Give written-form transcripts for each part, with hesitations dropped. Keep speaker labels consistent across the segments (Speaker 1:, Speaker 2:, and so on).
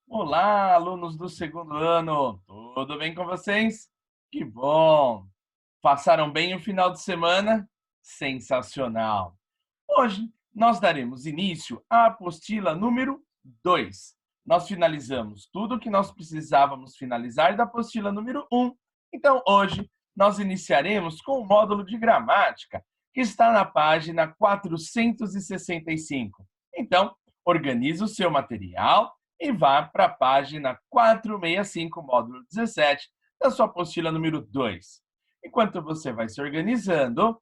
Speaker 1: Olá, alunos do segundo ano, tudo bem com vocês? Que bom! Passaram bem o final de semana? Sensacional! Hoje nós daremos início à apostila número 2. Nós finalizamos tudo o que nós precisávamos finalizar da apostila número 1. Então, hoje, nós iniciaremos com o módulo de gramática, que está na página 465. Então, organize o seu material e vá para a página 465, módulo 17, da sua apostila número 2. Enquanto você vai se organizando,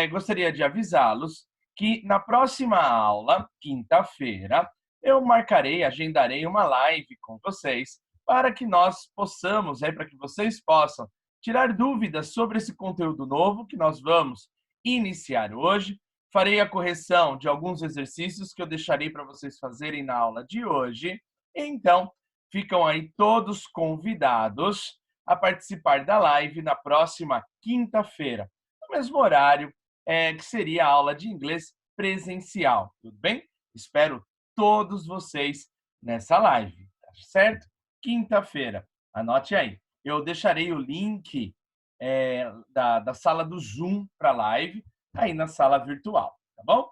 Speaker 1: gostaria de avisá-los que na próxima aula, quinta-feira, eu agendarei uma live com vocês para que nós possamos, para que vocês possam tirar dúvidas sobre esse conteúdo novo que nós vamos iniciar hoje. Farei a correção de alguns exercícios que eu deixarei para vocês fazerem na aula de hoje. Então, ficam aí todos convidados a participar da live na próxima quinta-feira, no mesmo horário, que seria a aula de inglês presencial, tudo bem? Espero todos vocês nessa live, tá certo? Quinta-feira, anote aí. Eu deixarei o link da sala do Zoom para a live aí na sala virtual, tá bom?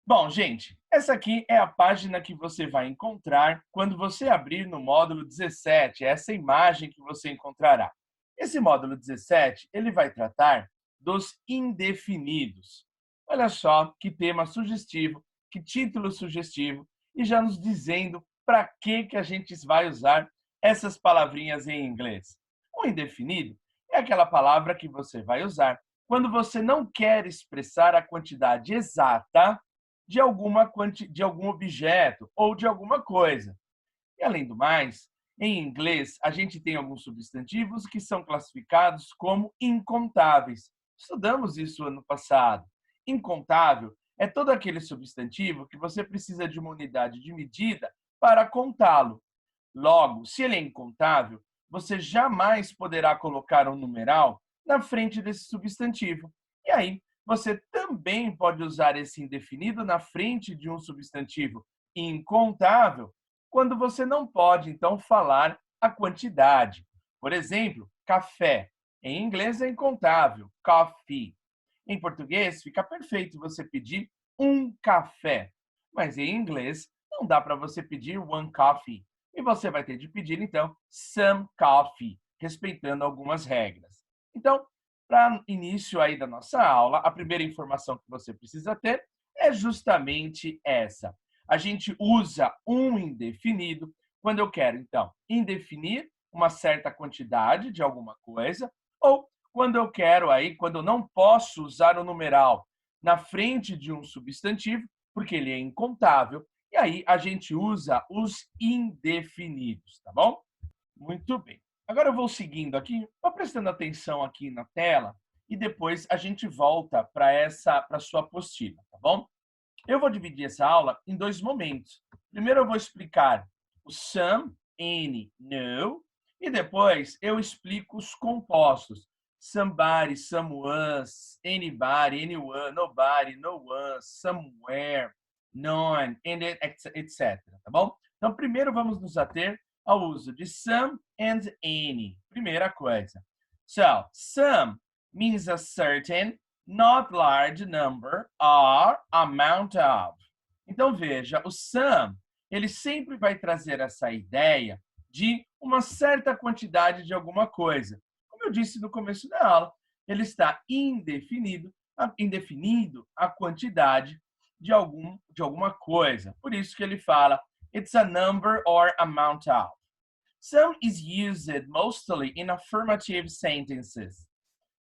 Speaker 1: Bom, gente, essa aqui é a página que você vai encontrar quando você abrir no módulo 17, essa imagem que você encontrará. Esse módulo 17, ele vai tratar dos indefinidos. Olha só que tema sugestivo, que título sugestivo, e já nos dizendo para que a gente vai usar essas palavrinhas em inglês. O indefinido é aquela palavra que você vai usar quando você não quer expressar a quantidade exata de algum objeto ou de alguma coisa. E, além do mais, em inglês, a gente tem alguns substantivos que são classificados como incontáveis. Estudamos isso ano passado. Incontável é todo aquele substantivo que você precisa de uma unidade de medida para contá-lo. Logo, se ele é incontável, você jamais poderá colocar um numeral na frente desse substantivo. E aí, você também pode usar esse indefinido na frente de um substantivo incontável quando você não pode, então, falar a quantidade. Por exemplo, café. Em inglês é incontável, coffee. Em português, fica perfeito você pedir um café. Mas em inglês, não dá para você pedir one coffee. E você vai ter de pedir, então, some coffee, respeitando algumas regras. Então, para início aí da nossa aula, a primeira informação que você precisa ter é justamente essa. A gente usa um indefinido quando eu quero, então, indefinir uma certa quantidade de alguma coisa, ou quando eu quero aí, quando eu não posso usar o numeral na frente de um substantivo, porque ele é incontável, e aí a gente usa os indefinidos, tá bom? Muito bem. Agora eu vou seguindo aqui, vou prestando atenção aqui na tela e depois a gente volta para a sua apostila, tá bom? Eu vou dividir essa aula em dois momentos. Primeiro eu vou explicar o some, any, no, e depois eu explico os compostos. Somebody, someone, anybody, anyone, nobody, no one, somewhere, none, and etc. Tá bom? Então, primeiro vamos nos ater ao uso de some and any. Primeira coisa. So, some means a certain, not large number or amount of. Então, veja, o some, ele sempre vai trazer essa ideia de uma certa quantidade de alguma coisa. Como eu disse no começo da aula, ele está indefinido a quantidade de alguma coisa. Por isso que ele fala, it's a number or amount of. Some is used mostly in affirmative sentences.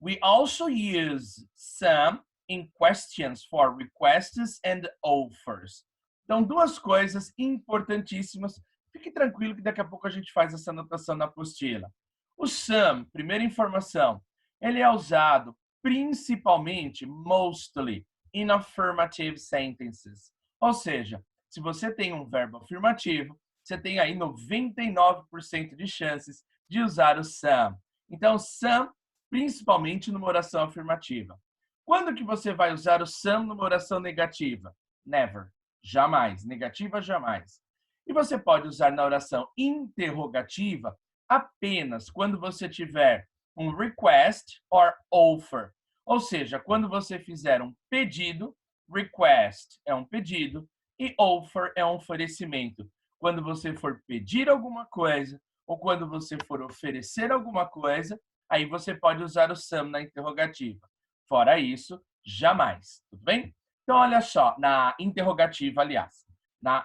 Speaker 1: We also use some in questions for requests and offers. Então, duas coisas importantíssimas. Fique tranquilo que daqui a pouco a gente faz essa anotação na apostila. O some, primeira informação, ele é usado principalmente, mostly, in affirmative sentences. Ou seja, se você tem um verbo afirmativo, você tem aí 99% de chances de usar o some. Então, some principalmente numa oração afirmativa. Quando que você vai usar o some numa oração negativa? Never. Jamais. Negativa, jamais. E você pode usar na oração interrogativa apenas quando você tiver um request or offer. Ou seja, quando você fizer um pedido, request é um pedido e offer é um oferecimento. Quando você for pedir alguma coisa ou quando você for oferecer alguma coisa, aí você pode usar o some na interrogativa. Fora isso, jamais. Tudo bem? Então, olha só, na interrogativa, aliás.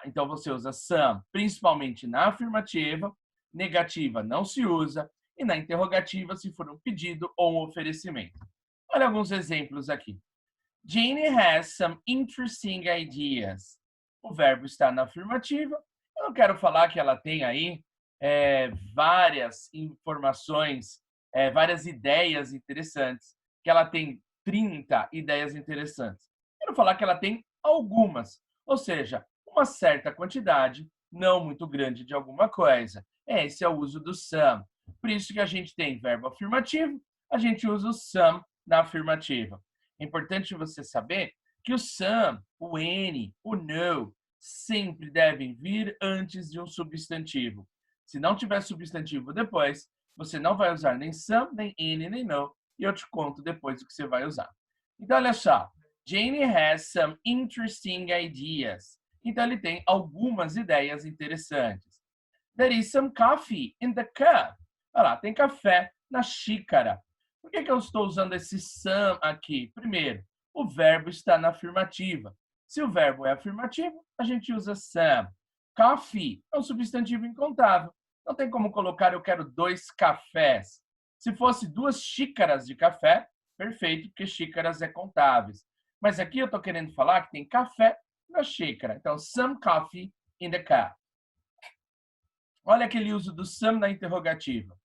Speaker 1: Então, você usa some principalmente na afirmativa, negativa não se usa, e na interrogativa, se for um pedido ou um oferecimento. Olha alguns exemplos aqui. Jane has some interesting ideas. O verbo está na afirmativa. Eu não quero falar que ela tem aí várias informações, várias ideias interessantes, que ela tem 30 ideias interessantes. Quero falar que ela tem algumas, ou seja, uma certa quantidade, não muito grande de alguma coisa. Esse é o uso do some. Por isso que a gente tem verbo afirmativo, a gente usa o some na afirmativa. É importante você saber que o some, o N, o no, sempre devem vir antes de um substantivo. Se não tiver substantivo depois, você não vai usar nem some, nem N, nem no, e eu te conto depois o que você vai usar. Então, olha só. Jane has some interesting ideas. Então, ele tem algumas ideias interessantes. There is some coffee in the cup. Olha lá, tem café na xícara. Por que eu estou usando esse some aqui? Primeiro, o verbo está na afirmativa. Se o verbo é afirmativo, a gente usa some. Coffee é um substantivo incontável. Não tem como colocar eu quero 2 cafés. Se fosse 2 xícaras de café, perfeito, porque xícaras é contáveis. Mas aqui eu estou querendo falar que tem café na xícara. Então, some coffee in the cup. Olha aquele uso do some na interrogativa.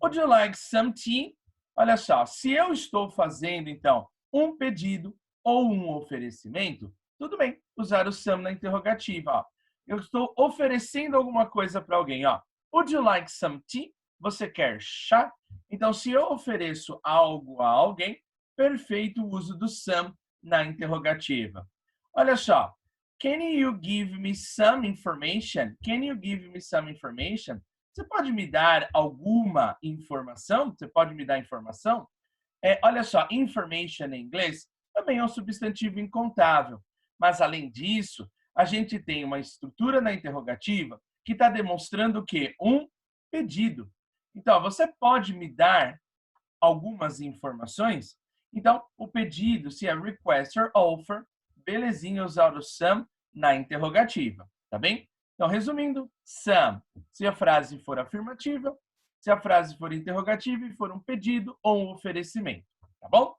Speaker 1: Would you like some tea? Olha só, se eu estou fazendo, então, um pedido ou um oferecimento, tudo bem usar o some na interrogativa. Ó. Eu estou oferecendo alguma coisa para alguém. Ó. Would you like some tea? Você quer chá? Então, se eu ofereço algo a alguém, perfeito o uso do some na interrogativa. Olha só. Can you give me some information? Can you give me some information? Você pode me dar alguma informação? Você pode me dar informação? Olha só, information em inglês também é um substantivo incontável. Mas, além disso, a gente tem uma estrutura na interrogativa que está demonstrando o quê? Um pedido. Então, você pode me dar algumas informações? Então, o pedido, se é request or offer, belezinha usar o some na interrogativa, tá bem? Então, resumindo, some, se a frase for afirmativa, se a frase for interrogativa e for um pedido ou um oferecimento, tá bom?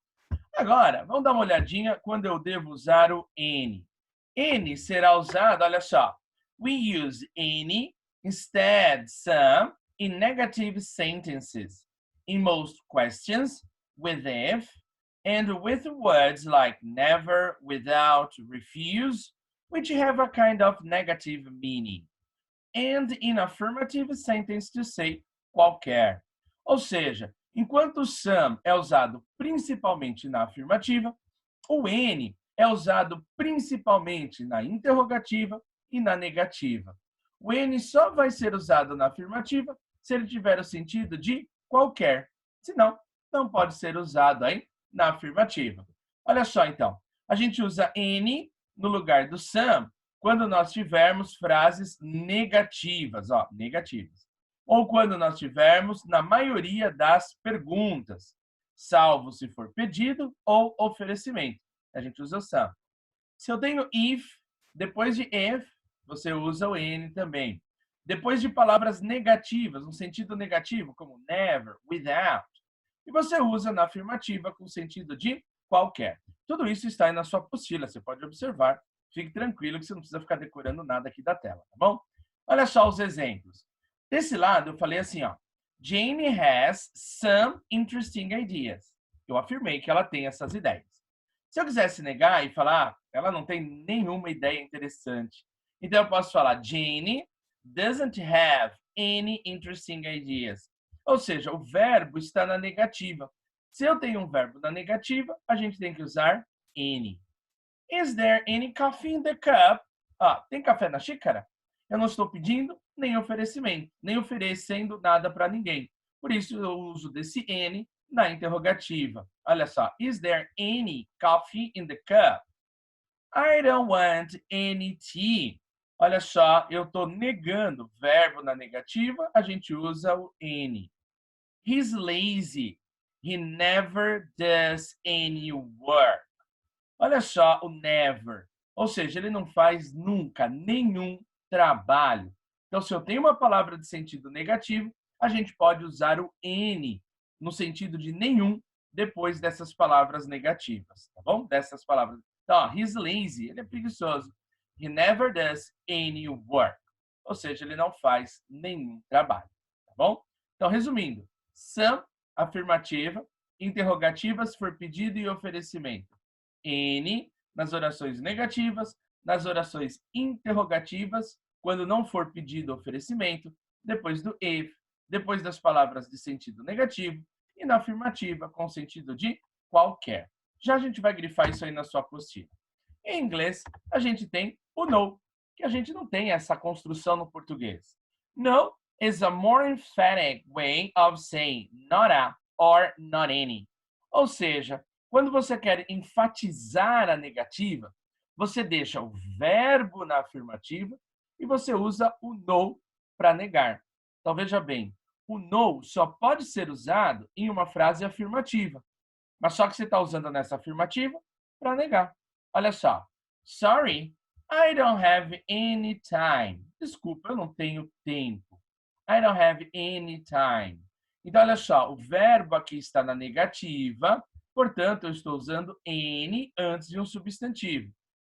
Speaker 1: Agora, vamos dar uma olhadinha quando eu devo usar o N. N será usado, olha só, we use N instead some in negative sentences, in most questions, with if, and with words like never, without, refuse, which have a kind of negative meaning. And in affirmative sentence to say qualquer. Ou seja, enquanto o some é usado principalmente na afirmativa, o N é usado principalmente na interrogativa e na negativa. O N só vai ser usado na afirmativa se ele tiver o sentido de qualquer. Senão, não pode ser usado aí na afirmativa. Olha só, então. A gente usa N no lugar do some quando nós tivermos frases negativas, ó, negativas. Ou quando nós tivermos na maioria das perguntas, salvo se for pedido ou oferecimento. A gente usa o some. Se eu tenho if, depois de if, você usa o N também. Depois de palavras negativas, no sentido negativo, como never, without, e você usa na afirmativa com o sentido de qualquer. Tudo isso está aí na sua apostila, você pode observar. Fique tranquilo que você não precisa ficar decorando nada aqui da tela, tá bom? Olha só os exemplos. Desse lado, eu falei assim, ó. Jane has some interesting ideas. Eu afirmei que ela tem essas ideias. Se eu quisesse negar e falar, ela não tem nenhuma ideia interessante. Então, eu posso falar, Jane doesn't have any interesting ideas. Ou seja, o verbo está na negativa. Se eu tenho um verbo na negativa, a gente tem que usar any. Is there any coffee in the cup? Tem café na xícara? Eu não estou pedindo nem oferecimento, nem oferecendo nada para ninguém. Por isso, eu uso desse any na interrogativa. Olha só. Is there any coffee in the cup? I don't want any tea. Olha só, eu estou negando verbo na negativa, a gente usa o any. He's lazy. He never does any work. Olha só o never. Ou seja, ele não faz nunca nenhum trabalho. Então, se eu tenho uma palavra de sentido negativo, a gente pode usar o any no sentido de nenhum depois dessas palavras negativas, tá bom? Dessas palavras. Então, he's lazy, ele é preguiçoso. He never does any work. Ou seja, ele não faz nenhum trabalho, tá bom? Então, resumindo, some, afirmativa, interrogativas, for pedido e oferecimento. Any nas orações negativas, nas orações interrogativas, quando não for pedido oferecimento, depois do if, depois das palavras de sentido negativo e na afirmativa com sentido de qualquer. Já a gente vai grifar isso aí na sua apostila. Em inglês, a gente tem o no, que a gente não tem essa construção no português. No is a more emphatic way of saying not a or not any. Ou seja, quando você quer enfatizar a negativa, você deixa o verbo na afirmativa e você usa o no para negar. Então, veja bem, o no só pode ser usado em uma frase afirmativa, mas só que você está usando nessa afirmativa para negar. Olha só. Sorry, I don't have any time. Desculpa, eu não tenho tempo. I don't have any time. Então, olha só, o verbo aqui está na negativa, portanto, eu estou usando any antes de um substantivo.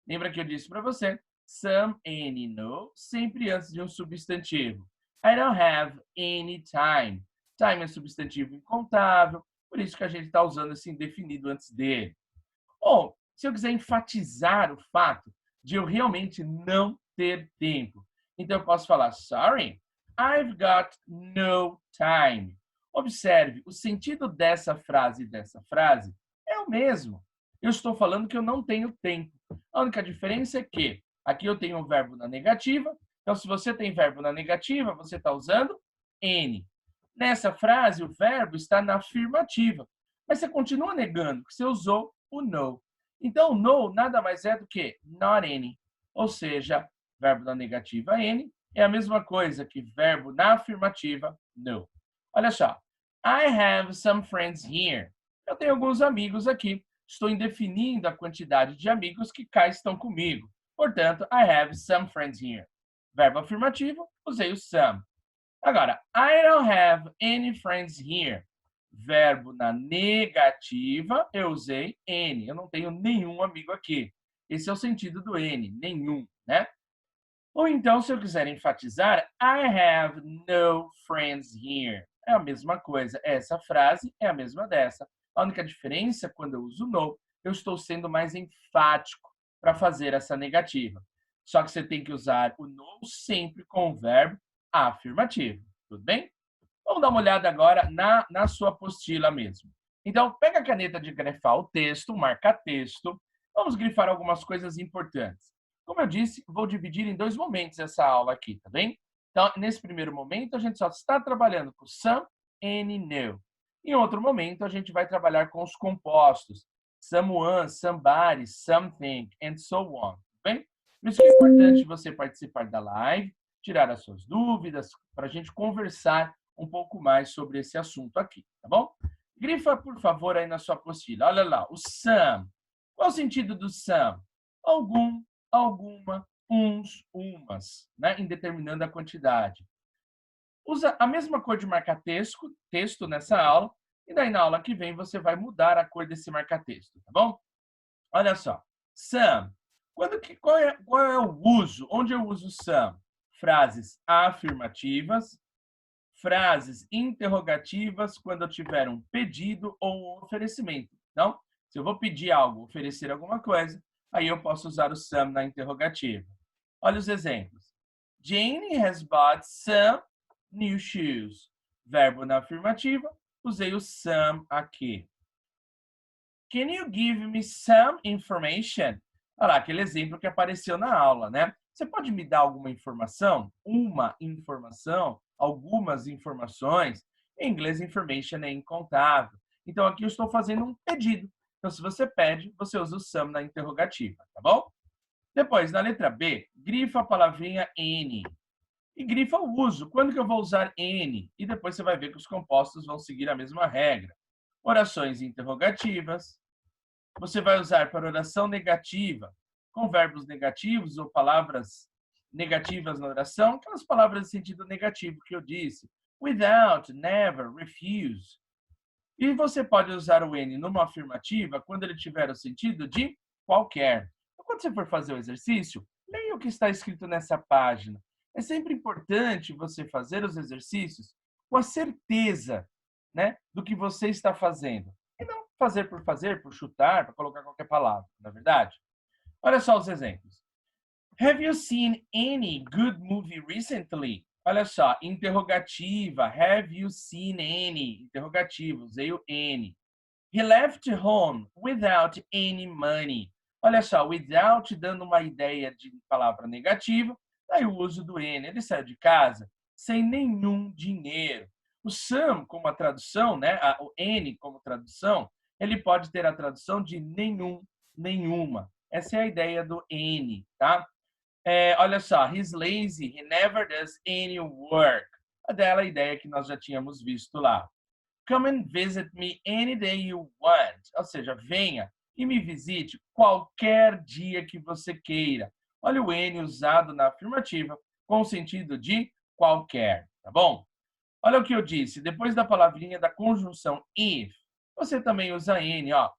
Speaker 1: Lembra que eu disse para você? Some, any, no, sempre antes de um substantivo. I don't have any time. Time é substantivo incontável, por isso que a gente está usando esse indefinido antes dele. Ou, se eu quiser enfatizar o fato de eu realmente não ter tempo, então eu posso falar, sorry, I've got no time. Observe, o sentido dessa frase e dessa frase é o mesmo. Eu estou falando que eu não tenho tempo. A única diferença é que aqui eu tenho um verbo na negativa. Então, se você tem verbo na negativa, você está usando N. Nessa frase, o verbo está na afirmativa. Mas você continua negando, porque você usou o no. Então, no nada mais é do que not any. Ou seja, verbo na negativa N é a mesma coisa que verbo na afirmativa no. Olha só. I have some friends here. Eu tenho alguns amigos aqui. Estou indefinindo a quantidade de amigos que cá estão comigo. Portanto, I have some friends here. Verbo afirmativo, usei o some. Agora, I don't have any friends here. Verbo na negativa, eu usei any. Eu não tenho nenhum amigo aqui. Esse é o sentido do any, nenhum, né? Ou então, se eu quiser enfatizar, I have no friends here. É a mesma coisa. Essa frase é a mesma dessa. A única diferença, quando eu uso no, eu estou sendo mais enfático para fazer essa negativa. Só que você tem que usar o no sempre com o verbo afirmativo. Tudo bem? Vamos dar uma olhada agora na sua apostila mesmo. Então, pega a caneta de grifar o texto, marca texto. Vamos grifar algumas coisas importantes. Como eu disse, vou dividir em dois momentos essa aula aqui, tá bem? Então, nesse primeiro momento, a gente só está trabalhando com some, any, no. Em outro momento, a gente vai trabalhar com os compostos. Someone, somebody, something, and so on. Tá bem? Por isso que é importante você participar da live, tirar as suas dúvidas, para a gente conversar um pouco mais sobre esse assunto aqui, tá bom? Grifa, por favor, aí na sua apostila. Olha lá, o some. Qual o sentido do some? Algum, alguma, uns, umas, né? Indeterminando a quantidade. Usa a mesma cor de marca-texto nessa aula, e daí na aula que vem você vai mudar a cor desse marca-texto, tá bom? Olha só, some. Qual é o uso? Onde eu uso some? Frases afirmativas, frases interrogativas quando eu tiver um pedido ou um oferecimento. Então, se eu vou pedir algo, oferecer alguma coisa, aí eu posso usar o some na interrogativa. Olha os exemplos. Jane has bought some new shoes. Verbo na afirmativa, usei o some aqui. Can you give me some information? Olha lá, aquele exemplo que apareceu na aula, né? Você pode me dar alguma informação? Uma informação, algumas informações. Em inglês, information é incontável. Então, aqui eu estou fazendo um pedido. Então, se você pede, você usa o some na interrogativa, tá bom? Depois, na letra B, grifa a palavrinha N. E grifa o uso. Quando que eu vou usar N? E depois você vai ver que os compostos vão seguir a mesma regra. Orações interrogativas. Você vai usar para oração negativa, com verbos negativos ou palavras negativas na oração, aquelas palavras de sentido negativo que eu disse. Without, never, refuse. E você pode usar o N numa afirmativa quando ele tiver o sentido de qualquer. Então, quando você for fazer o exercício, leia o que está escrito nessa página. É sempre importante você fazer os exercícios com a certeza, né, do que você está fazendo. E não fazer, por chutar, para colocar qualquer palavra, na verdade? Olha só os exemplos. Have you seen any good movie recently? Olha só, interrogativa. Have you seen any? Interrogativo, usei o any. He left home without any money. Olha só, without dando uma ideia de palavra negativa, aí o uso do any. Ele saiu de casa sem nenhum dinheiro. O some, como a tradução, né? O any como tradução, ele pode ter a tradução de nenhum, nenhuma. Essa é a ideia do any, tá? Olha só, he's lazy, he never does any work. A ideia que nós já tínhamos visto lá. Come and visit me any day you want. Ou seja, venha e me visite qualquer dia que você queira. Olha o any usado na afirmativa com o sentido de qualquer, tá bom? Olha o que eu disse, depois da palavrinha da conjunção if, você também usa any, ó.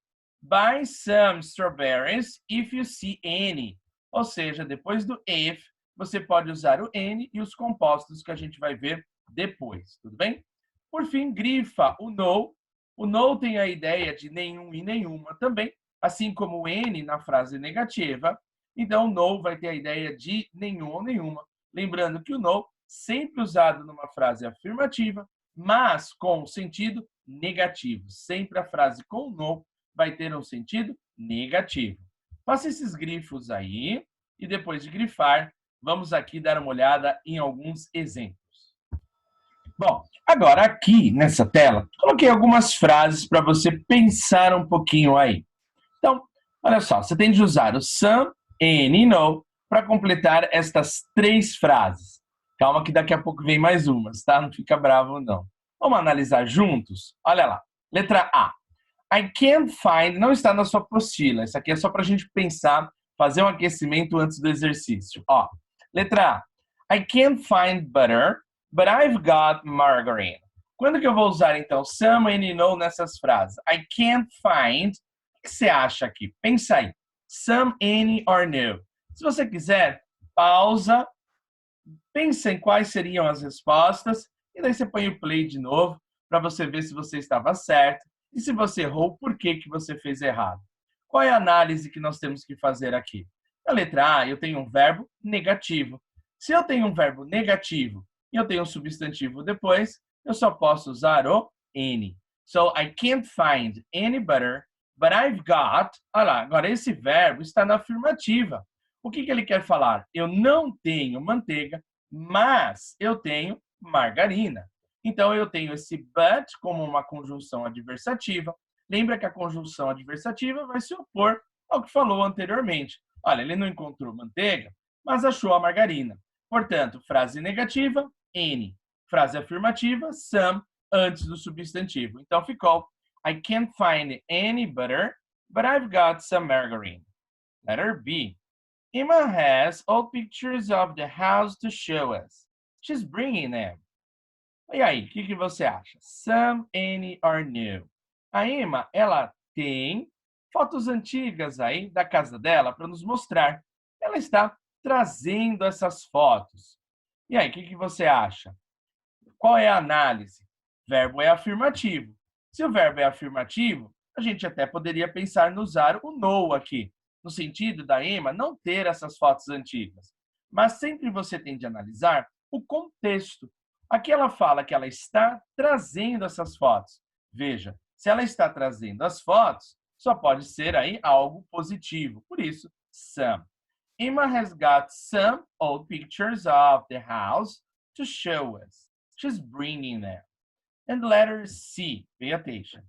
Speaker 1: Buy some strawberries if you see any. Ou seja, depois do if, você pode usar o any e os compostos que a gente vai ver depois, tudo bem? Por fim, grifa o no. O no tem a ideia de nenhum e nenhuma também, assim como o any na frase negativa. Então, o no vai ter a ideia de nenhum ou nenhuma. Lembrando que o no sempre usado numa frase afirmativa, mas com sentido negativo. Sempre a frase com no vai ter um sentido negativo. Faça esses grifos aí e depois de grifar, vamos aqui dar uma olhada em alguns exemplos. Bom, agora aqui nessa tela, coloquei algumas frases para você pensar um pouquinho aí. Então, olha só, você tem de usar o some, any e no para completar estas 3 frases. Calma que daqui a pouco vem mais umas, tá? Não fica bravo, não. Vamos analisar juntos? Olha lá. Letra A. I can't find, não está na sua apostila. Isso aqui é só para a gente pensar, fazer um aquecimento antes do exercício. Ó, letra A. I can't find butter, but I've got margarine. Quando que eu vou usar, então, some, any, no nessas frases? I can't find. O que você acha aqui? Pensa aí. Some, any or no. Se você quiser, pausa, pensa em quais seriam as respostas e daí você põe o play de novo para você ver se você estava certo. E se você errou, por que que você fez errado? Qual é a análise que nós temos que fazer aqui? Na letra A, eu tenho um verbo negativo. Se eu tenho um verbo negativo e eu tenho um substantivo depois, eu só posso usar o any. So, I can't find any butter, but I've got... Olha lá, agora esse verbo está na afirmativa. O que que ele quer falar? Eu não tenho manteiga, mas eu tenho margarina. Então, eu tenho esse but como uma conjunção adversativa. Lembra que a conjunção adversativa vai se opor ao que falou anteriormente. Olha, ele não encontrou manteiga, mas achou a margarina. Portanto, frase negativa, any. Frase afirmativa, some, antes do substantivo. Então, ficou I can't find any butter, but I've got some margarine. Letter B. Emma has all pictures of the house to show us. She's bringing them. E aí, o que você acha? Some, any or no? A Emma, ela tem fotos antigas aí da casa dela para nos mostrar. Ela está trazendo essas fotos. E aí, o que você acha? Qual é a análise? Verbo é afirmativo. Se o verbo é afirmativo, a gente até poderia pensar no usar o no aqui, no sentido da Emma não ter essas fotos antigas. Mas sempre você tem de analisar o contexto. Aqui ela fala que ela está trazendo essas fotos. Veja, se ela está trazendo as fotos, só pode ser aí algo positivo. Por isso, some. Emma has got some old pictures of the house to show us. She's bringing them. And letter C, pay attention.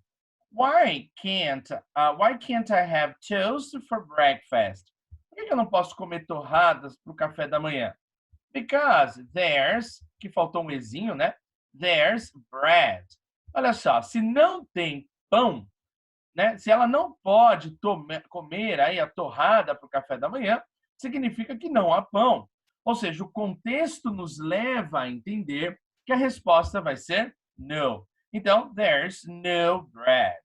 Speaker 1: Why can't I have toast for breakfast? Por que eu não posso comer torradas para o café da manhã? Because there's, que faltou um ezinho, né? There's bread. Olha só, se não tem pão, né? Se ela não pode comer aí a torrada para o café da manhã, significa que não há pão. Ou seja, o contexto nos leva a entender que a resposta vai ser no. Então, there's no bread.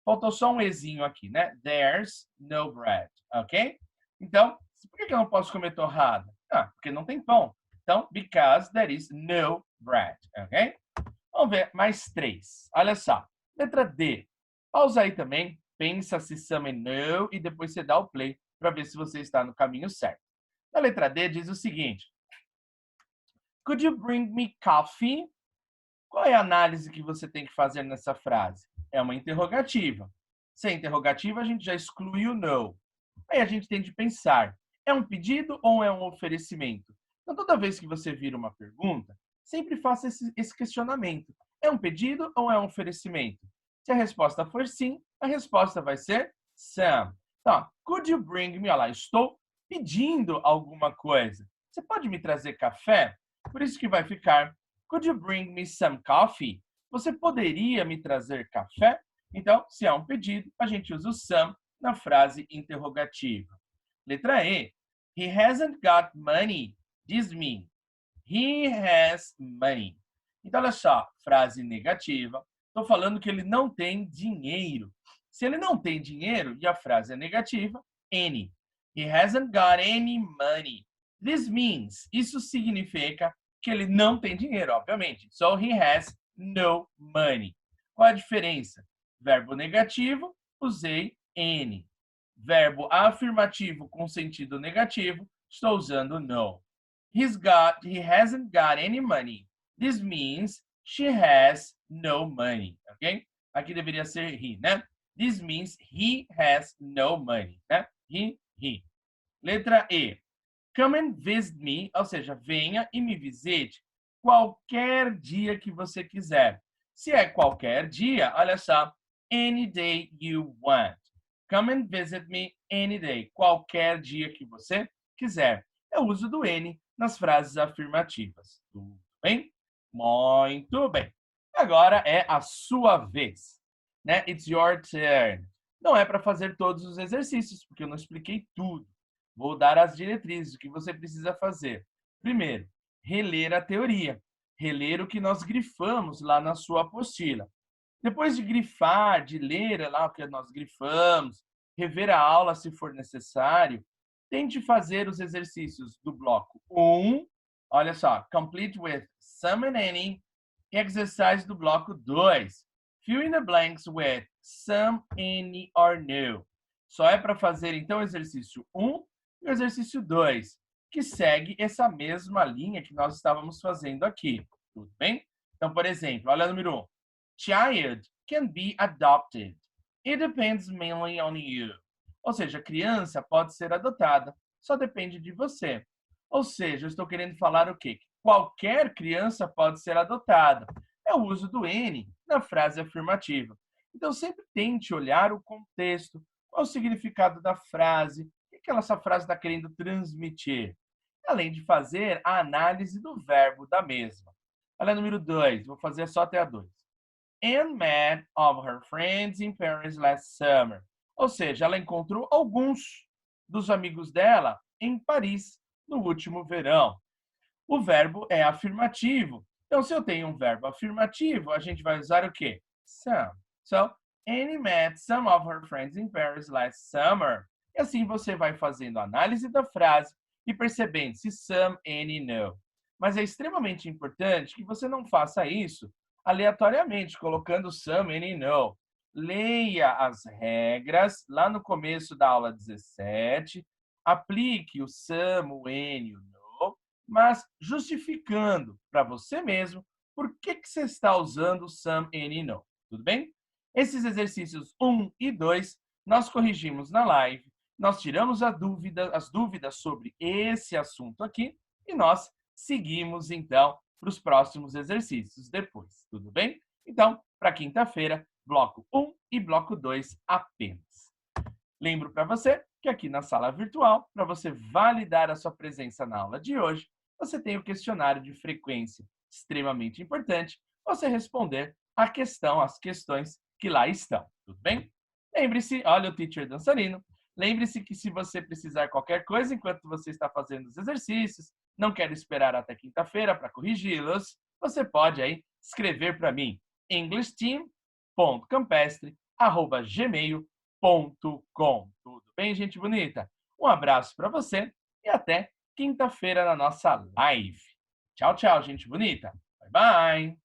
Speaker 1: Faltou só um ezinho aqui, né? There's no bread, ok? Então, por que eu não posso comer torrada? Ah, porque não tem pão. Então, because there is no bread, ok? Vamos ver mais 3. Olha só. Letra D. Pausa aí também, pensa se some no e depois você dá o play para ver se você está no caminho certo. Na letra D diz o seguinte: Could you bring me coffee? Qual é a análise que você tem que fazer nessa frase? É uma interrogativa. Se é interrogativa, a gente já exclui o no. Aí a gente tem de pensar, é um pedido ou é um oferecimento? Então, toda vez que você vira uma pergunta, sempre faça esse questionamento. É um pedido ou é um oferecimento? Se a resposta for sim, a resposta vai ser some. Então, could you bring me? Olha lá, estou pedindo alguma coisa. Você pode me trazer café? Por isso que vai ficar, could you bring me some coffee? Você poderia me trazer café? Então, se é um pedido, a gente usa o some na frase interrogativa. Letra E. He hasn't got money. This means he has money. Então, olha só, frase negativa. Estou falando que ele não tem dinheiro. Se ele não tem dinheiro e a frase é negativa, any. He hasn't got any money. This means, isso significa que ele não tem dinheiro, obviamente. So, he has no money. Qual a diferença? Verbo negativo, usei any. Verbo afirmativo com sentido negativo, estou usando no. He hasn't got any money. This means she has no money, ok? Aqui deveria ser he, né? This means he has no money, né? He. Letra E. Come and visit me, ou seja, venha e me visite qualquer dia que você quiser. Se é qualquer dia, olha só, any day you want. Come and visit me any day, qualquer dia que você quiser. É o uso do N nas frases afirmativas. Tudo bem? Muito bem. Agora é a sua vez, né? It's your turn. Não é para fazer todos os exercícios, porque eu não expliquei tudo. Vou dar as diretrizes, o que você precisa fazer. Primeiro, reler a teoria. Reler o que nós grifamos lá na sua apostila. Depois de grifar, de ler lá o que nós grifamos, rever a aula se for necessário, tente fazer os exercícios do bloco 1, olha só, complete with some and any, e exercise do bloco 2, fill in the blanks with some, any or no. Só é para fazer, então, o exercício 1 e o exercício 2, que segue essa mesma linha que nós estávamos fazendo aqui. Tudo bem? Então, por exemplo, olha o número 1. Child can be adopted. It depends mainly on you. Ou seja, criança pode ser adotada, só depende de você. Ou seja, eu estou querendo falar o quê? Qualquer criança pode ser adotada. É o uso do N na frase afirmativa. Então, sempre tente olhar o contexto, qual o significado da frase, o que essa frase está querendo transmitir, além de fazer a análise do verbo da mesma. Olha, número 2, vou fazer só até a 2. Anne met of her friends in Paris last summer. Ou seja, ela encontrou alguns dos amigos dela em Paris no último verão. O verbo é afirmativo. Então, se eu tenho um verbo afirmativo, a gente vai usar o quê? Some. So, Anne met some of her friends in Paris last summer. E assim você vai fazendo a análise da frase e percebendo se some, any, no. Mas é extremamente importante que você não faça isso aleatoriamente, colocando some, any, no. Leia as regras lá no começo da aula 17, aplique o some, o any, o no, mas justificando para você mesmo por que você está usando some, any, no. Tudo bem? Esses exercícios 1 e 2 nós corrigimos na live, nós tiramos as dúvidas sobre esse assunto aqui e nós seguimos, então, para os próximos exercícios depois, tudo bem? Então, para quinta-feira, bloco 1 e bloco 2 apenas. Lembro para você que aqui na sala virtual, para você validar a sua presença na aula de hoje, você tem o questionário de frequência, extremamente importante, você responder as questões que lá estão, tudo bem? Lembre-se, olha o teacher dançarino, lembre-se que se você precisar qualquer coisa enquanto você está fazendo os exercícios, não quer esperar até quinta-feira para corrigi-los, você pode aí escrever para mim, englishteam.campestre@gmail.com. Tudo bem, gente bonita? Um abraço para você e até quinta-feira na nossa live. Tchau, tchau, gente bonita. Bye, bye.